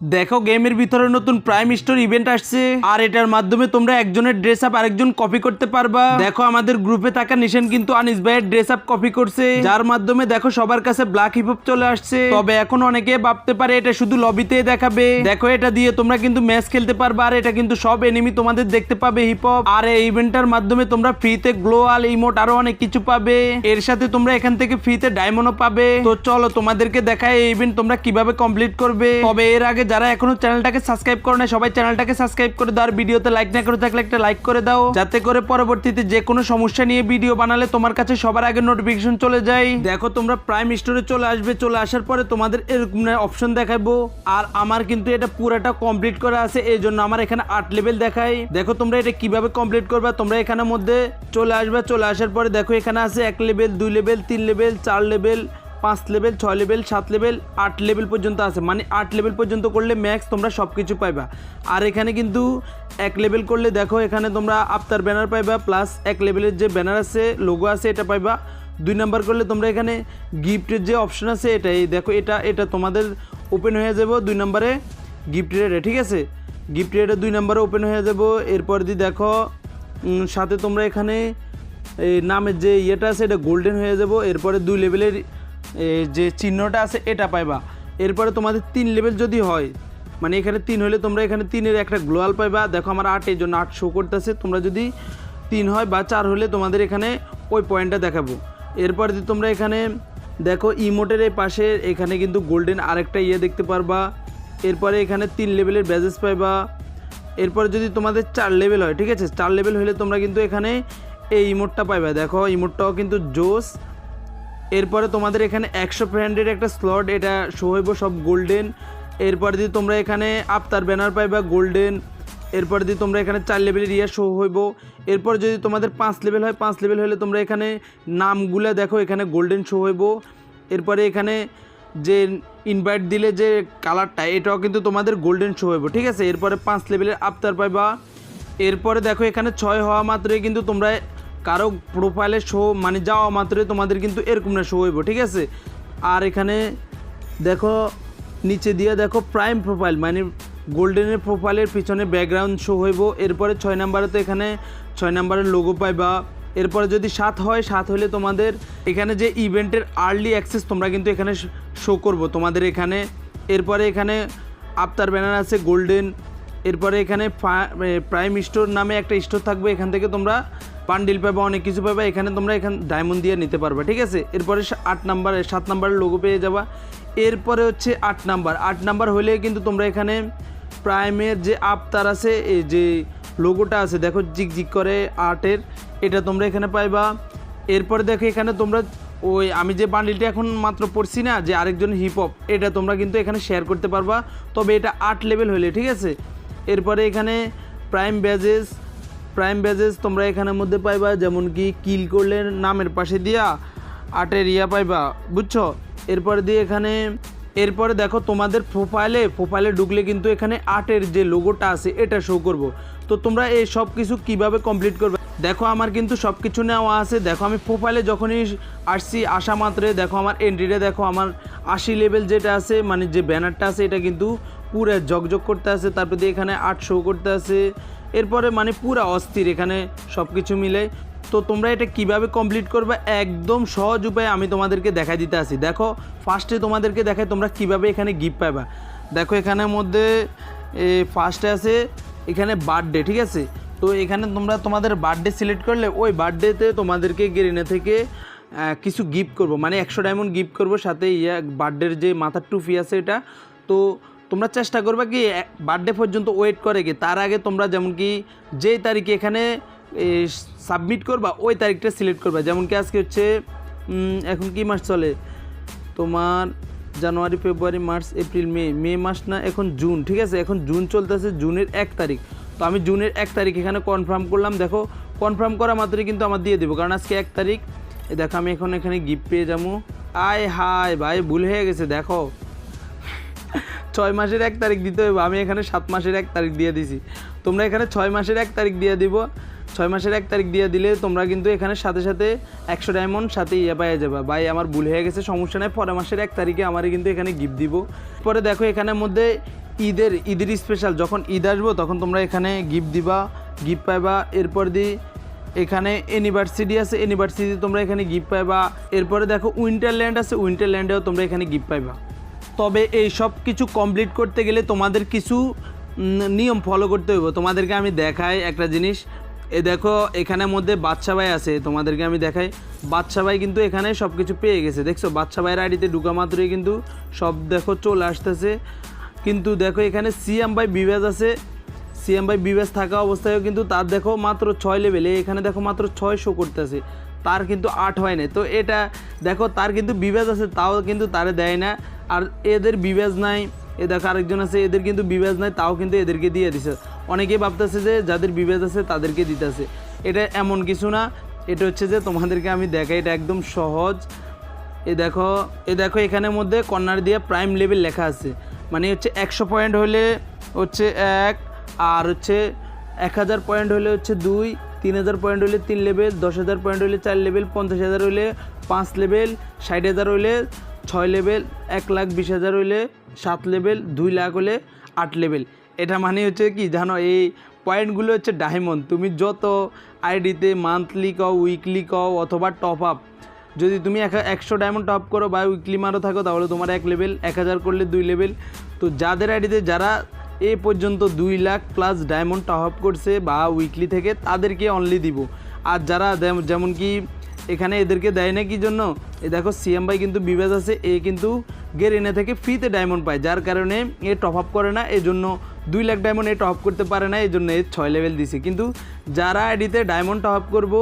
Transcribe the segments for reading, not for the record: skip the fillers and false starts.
দেখো গেমের ভিতরে নতুন প্রাইম স্টোর ইভেন্ট আসছে আর এটার মাধ্যমে তোমরা একজনের ড্রেস আপ আরেকজন কপি করতে পারবা। দেখো আমাদের গ্রুপে থাকা নিশান কিন্তু আনিস ভাইয়ের ড্রেস আপ কপি করছে, যার মাধ্যমে দেখো সবার কাছে ব্ল্যাক হিপ হপ চলে আসছে। তবে এখন অনেকে ভাবতে পারে এটা শুধু লবিতে দেখাবে। দেখো এটা দিয়ে তোমরা কিন্তু ম্যাচ খেলতে পারবা আর এটা কিন্তু সব এনিমি তোমাদের দেখতে পাবে হিপ হপ। আর এই ইভেন্টটার মাধ্যমে তোমরা ফ্রিতে গ্লোয়াল ইমোট আরো অনেক কিছু পাবে। এর সাথে তোমরা এখান থেকে ফ্রিতে ডায়মন্ডও পাবে। তো চলো তোমাদেরকে দেখাই এই ইভেন্ট তোমরা কিভাবে কমপ্লিট করবে। তবে এর আগে যারা এখনো চ্যানেলটাকে সাবস্ক্রাইব করো না সবাই চ্যানেলটাকে সাবস্ক্রাইব করে দাও আর ভিডিওতে লাইক না করে থাকলে একটা লাইক করে দাও, যাতে করে পরবর্তীতে যে কোনো সমস্যা নিয়ে ভিডিও বানালে তোমার কাছে সবার আগে নোটিফিকেশন চলে যায়। দেখো তোমরা প্রাইম স্টোরে চলে আসবে, চলে আসার পরে তোমাদের এরকম অপশন দেখাবো। আর আমার কিন্তু এটা পুরাটা কমপ্লিট করা আছে, এই জন্য আমার এখানে 8 লেভেল দেখাই। দেখো তোমরা এটা কিভাবে কমপ্লিট করবা, তোমরা এখানের মধ্যে চলে আসবে। চলে আসার পরে দেখো এখানে আছে 1 level 2 level 3 level 4 level 5 level 6 level 7 level 8 level পর্যন্ত আছে। মানে 8 লেভেল পর্যন্ত করলে ম্যাক্স তোমরা সব কিছু পাইবা। আর এখানে কিন্তু 1 লেভেল করলে দেখো এখানে তোমরা আফতার ব্যানার পাইবা, প্লাস 1 লেভেলের যে ব্যানার আছে লোগো আছে এটা পাইবা। 2 নাম্বার করলে তোমরা এখানে গিফটের যে অপশন আছে এটাই দেখো, এটা তোমাদের ওপেন হয়ে যাবো 2 নম্বরে গিফট রেটে, ঠিক আছে। গিফট রেটে 2 নম্বরে ওপেন হয়ে যাবো। এরপর দিয়ে দেখো সাথে তোমরা এখানে এই নামের যে ইয়েটা আছে এটা গোল্ডেন হয়ে যাবো। এরপরে 2 লেভেলের যে চিহ্নটা আছে এটা পাইবা। এরপরে তোমাদের 3 লেভেল যদি হয়, মানে এখানে 3 হলে তোমরা এখানে 3-এর একটা গ্লোয়াল পাইবা। দেখো আমার 8, এই জন্য 8 শো করতেছে। তোমরা যদি 3 হয় বা 4 হলে তোমাদের এখানে ওই পয়েন্টটা দেখাবো। এরপর যদি তোমরা এখানে দেখো ইমোটের এই পাশে এখানে কিন্তু গোল্ডেন আরেকটা ইয়ে দেখতে পারবা। এরপরে এখানে 3 লেভেলের ব্যাজেস পাইবা। এরপরে যদি তোমাদের 4 লেভেল হয়, ঠিক আছে, 4 লেভেল হলে তোমরা কিন্তু এখানে এই ইমোটটা পাইবা। দেখো ইমোটটাও কিন্তু জোস। এরপরে তোমাদের এখানে 100 ফ্রেন্ডের একটা স্লট, এটা শো হইব সব গোল্ডেন। এরপরে যদি তোমরা এখানে আফতার ব্যানার পাইবা গোল্ডেন। এরপরে যদি তোমরা এখানে 4 লেভেলের ইয়ে শো হইব। এরপর যদি তোমাদের 5 লেভেল হয়, 5 লেভেল হলে তোমরা এখানে নামগুলো দেখো এখানে গোল্ডেন শো হইব। এরপরে এখানে যে ইনভাইট দিলে যে কালারটা এটাও কিন্তু তোমাদের গোল্ডেন শো হইব, ঠিক আছে। এরপরে 5 লেভেলের আফতার পাইবা। এরপরে দেখো এখানে 6 হওয়া মাত্রই কিন্তু তোমরা কারো প্রোফাইলে শো মানে যাওয়া মাত্রই তোমাদের কিন্তু এরকম না শো হইব, ঠিক আছে। আর এখানে দেখো নিচে দিয়ে দেখো প্রাইম প্রোফাইল মানে গোল্ডেনের প্রোফাইলের পিছনে ব্যাকগ্রাউন্ড শো হইব। এরপরে 6 নাম্বারে তো এখানে 6 নাম্বারের লোগো পাইবা। এরপরে যদি 7 হয়, 7 হলে তোমাদের এখানে যে ইভেন্টের আর্লি অ্যাক্সেস তোমরা কিন্তু এখানে শো করব তোমাদের এখানে। এরপরে এখানে আফতার ব্যানার আছে গোল্ডেন। এরপরে এখানে প্রাইম স্টোর নামে একটা স্টোর থাকবে, এখান থেকে তোমরা বান্ডিল পাবা, অনেক কিছু পাবা। এখানে তোমরা ডায়মন্ড দিয়ে নিতে পারবা, ঠিক আছে। এরপরে 7 নাম্বারের লোগো পেয়ে যাবা। এরপরে হচ্ছে 8 নাম্বার হলে কিন্তু তোমরা এখানে প্রাইমের যে আফতার আছে এই যে লোগোটা আছে দেখো জিগ করে 8-এর, এটা তোমরা এখানে পাইবা। এরপরে দেখো এখানে তোমরা ওই আমি যে বান্ডিলটা এখন মাত্র পড়ছি না যে আরেকজন হিপ হপ, এটা তোমরা কিন্তু এখানে শেয়ার করতে পারবা, তবে এটা 8 লেভেল হলে, ঠিক আছে। এরপরে এখানে প্রাইম ব্যাজেস তোমরা এখানের মধ্যে পাইবা, যেমন কি কিল করলে নামের পাশে দিয়া 8-এর ইয়া পাইবা, বুঝছো। এরপরে দিয়ে এরপরে দেখো তোমাদের প্রোফাইলে ঢুকলে কিন্তু এখানে 8-এর যে লোগোটা আছে এটা শো করব। তো তোমরা এই সব কিছু কীভাবে কমপ্লিট করবে, দেখো আমার কিন্তু সব কিছু নেওয়া আছে। দেখো আমি প্রোফাইলে যখনই আসা মাত্রে দেখো আমার এন্ট্রিটা দেখো আমার 80 লেভেল যেটা আছে মানে যে ব্যানারটা আছে এটা কিন্তু পুরো জগজগ করতে আছে। তারপর দিয়ে এখানে 8 শো করতে আছে। এরপরে মানে পুরা অস্থির এখানে সব কিছু মিলে। তো তোমরা এটা কিভাবে কমপ্লিট করবে একদম সহজ উপায়ে আমি তোমাদেরকে দেখাই দিতে আসি। দেখো ফার্স্টে তোমাদেরকে দেখাই তোমরা কিভাবে এখানে গিফট পাবা। দেখো এখানের মধ্যে ফার্স্টে আছে এখানে বার্থডে, ঠিক আছে। তো এখানে তোমরা তোমাদের বার্থডে সিলেক্ট করলে ওই বার্থডেতে তোমাদেরকে গেরিনা থেকে কিছু গিফট করব, মানে 100 ডায়মন্ড গিফট করব, সাথে বার্থডের যে মাথার টুপি আছে এটা। তো তোমরা চেষ্টা করবে কি বার্থডে পর্যন্ত ওয়েট করে কি, তার আগে তোমরা যেমন কি যেই তারিখে এখানে সাবমিট করবা ওই তারিখটা সিলেক্ট করবা। যেমন কি আজকে হচ্ছে এখন কি মাস চলে তোমার, জানুয়ারি ফেব্রুয়ারি মার্চ এপ্রিল মে মাস না, এখন জুন, ঠিক আছে। এখন জুন চলতেছে, জুনের 1 তারিখ। তো আমি জুনের 1 তারিখ এখানে কনফার্ম করলাম। দেখো কনফার্ম করা মাত্রই কিন্তু আমার দিয়ে দেবো, কারণ আজকে 1 তারিখ। দেখো আমি এখন এখানে গিফট পেয়ে যাবো। আয় হায় ভাই ভুল হয়ে গেছে, দেখো 6 মাসের 1 তারিখ দিতে হবে, আমি এখানে 7 মাসের 1 তারিখ দিয়ে দিছি। তোমরা এখানে 6 মাসের 1 তারিখ দিয়ে দিব। 6 মাসের 1 তারিখ দিয়ে দিলে তোমরা কিন্তু এখানে সাথে 100 ডায়মন্ড সাথে ইয়ে পাইয়ে যাবে। ভাই আমার ভুল হয়ে গেছে, সমস্যা নেই, পরের মাসের 1 তারিখে আমার কিন্তু এখানে গিফট দিব। পরে দেখো এখানের মধ্যে ঈদের স্পেশাল যখন ঈদ আসবো তখন তোমরা এখানে গিফট দিবা, গিফট পাইবা। এরপর এখানে ইউনিভার্সিটি আছে, ইউনিভার্সিটি তোমরা এখানে গিফট পাইবা। এরপরে দেখো উইন্টারল্যান্ড আছে, উইন্টারল্যান্ডেও তোমরা এখানে গিফট পাইবা। তবে এই সব কিছু কমপ্লিট করতে গেলে তোমাদের কিছু নিয়ম ফলো করতে হইব। তোমাদেরকে আমি দেখাই একটা জিনিস, দেখো এখানের মধ্যে বাদশা ভাই আছে, তোমাদেরকে আমি দেখাই। বাদশা ভাই কিন্তু এখানে সব কিছু পেয়ে গেছে, দেখছো বাদশা ভাইয়ের আইডিতে ঢুকা মাত্রই কিন্তু সব দেখো চলে আসতেছে। কিন্তু দেখো এখানে সিএম ভাই বিবেজ আছে, সিএম ভাই বিবেজ থাকা অবস্থায়ও কিন্তু তার দেখো মাত্র 6 লেভেলে, এখানে দেখো মাত্র 6 শো করতেছে, তার কিন্তু 8 হয় না। তো এটা দেখো তার কিন্তু বিবেজ আছে, তাও কিন্তু তারে দেয় না। আর এদের বিবেজ নাই, এ দেখো আরেকজন আছে, এদের কিন্তু বিবেজ নাই, তাও কিন্তু এদেরকে দিয়ে দিছে। অনেকেই ভাবতেছে যে যাদের বিবেজ আছে তাদেরকে দিতেছে, এটা এমন কিছু না। এটা হচ্ছে যে তোমাদেরকে আমি দেখাই, এটা একদম সহজ। এ দেখো এখানের মধ্যে কর্নার দিয়ে প্রাইম লেভেল লেখা আছে, মানে হচ্ছে 100 পয়েন্ট হলে হচ্ছে 1, আর হচ্ছে 1000 পয়েন্ট হলে হচ্ছে 2, 3000 পয়েন্ট হলে 3 লেভেল, 10,000 পয়েন্ট হলে 4 লেভেল, 50,000 হলে 5 লেভেল, 60,000 হলে 6 লেভেল, 1,20,000 হলে 7 লেভেল, 2 লাখ হলে 8 লেভেল। এটা মানে হচ্ছে কি জানো, এই পয়েন্টগুলো হচ্ছে ডায়মন্ড। তুমি যত আইডিতে মান্থলি কও, উইকলি কও অথবা টপ আপ, যদি তুমি 100 ডায়মন্ড টপ করো বা উইকলি মারো থাকো তাহলে তোমার 1 লেভেল, 1000 করলে 2 লেভেল। তো যাদের আইডিতে যারা এ পর্যন্ত 2 lakh plus diamond top up করছে বা উইকলি থেকে, তাদেরকে অনলি দিব। আর যারা যেমন কি এখানে এদেরকে দেয় না কি জন্য, এ দেখো সিএম ভাই কিন্তু বিবেজ আছে, এ কিন্তু গেরিনা থেকে ফ্রিতে ডায়মন্ড পায়, যার কারণে এ টপ আপ করে না, এই জন্য 2 লাখ ডায়মন্ড এ টপ আপ করতে পারে না, এই জন্য এ 6 লেভেল দিছে। কিন্তু যারা আইডিতে ডায়মন্ড টপ আপ করবো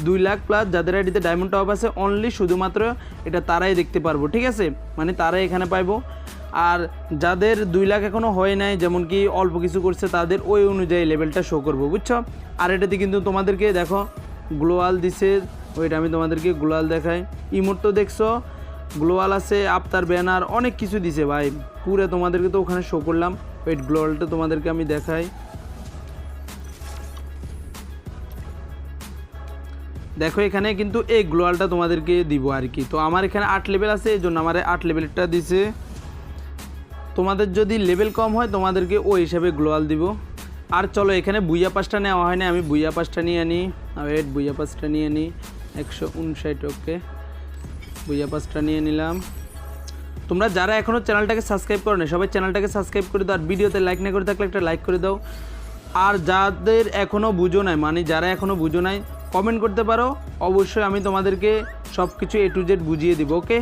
2 লাখ প্লাস, যাদের আইডিতে ডায়মন্ড টপ আছে অনলি শুধুমাত্র এটা তারাই দেখতে পারবো, ঠিক আছে, মানে তারাই এখানে পাইবো। আর যাদের 2 লাখ এখনও হয় নাই, যেমন কি অল্প কিছু করছে, তাদের ওই অনুযায়ী লেভেলটা শো করবো, বুঝছো। আর এটাতে কিন্তু তোমাদেরকে দেখো গ্লোয়াল দিছে, ওইটা আমি তোমাদেরকে গ্লোয়াল দেখাই। ইমোট তো দেখছো, গ্লোয়াল আছে, আফতার ব্যানার, অনেক কিছু দিছে ভাই, পুরো তোমাদেরকে তো ওখানে শো করলাম। ওয়েট গ্লোয়ালটা তোমাদেরকে আমি দেখাই। দেখো এখানে কিন্তু এই গ্লোয়ালটা তোমাদেরকে দিব আর কি। তো আমার এখানে 8 লেভেল আছে, এই জন্য আমার 8 লেভেলটা দিছে। তোমাদের যদি লেভেল কম হয় তোমাদেরকে ওই হিসাবে গ্লোয়াল দিব। আর চলো এখানে বুইয়া পাসটা নেওয়া হয় না, আমি বুইয়া পাসটা নিয়ে আনি। ওয়েট বুইয়া পাসটা নিয়ে নিই, 159, ওকে বুইয়া পাসটা নিয়ে নিলাম। তোমরা যারা এখনও চ্যানেলটাকে সাবস্ক্রাইব করো না, সবাই চ্যানেলটাকে সাবস্ক্রাইব করে দাও। আর ভিডিওতে লাইক না করে থাকলে একটা লাইক করে দাও। আর যাদের এখনও বুঝো নাই, মানে যারা এখনও বুঝো নাই, কমেন্ট করতে পারো, অবশ্যই আমি তোমাদেরকে সব কিছু A to Z বুঝিয়ে দিব। ওকে,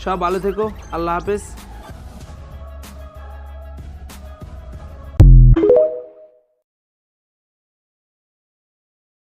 সব ভালো থেকো, আল্লাহ হাফেজ।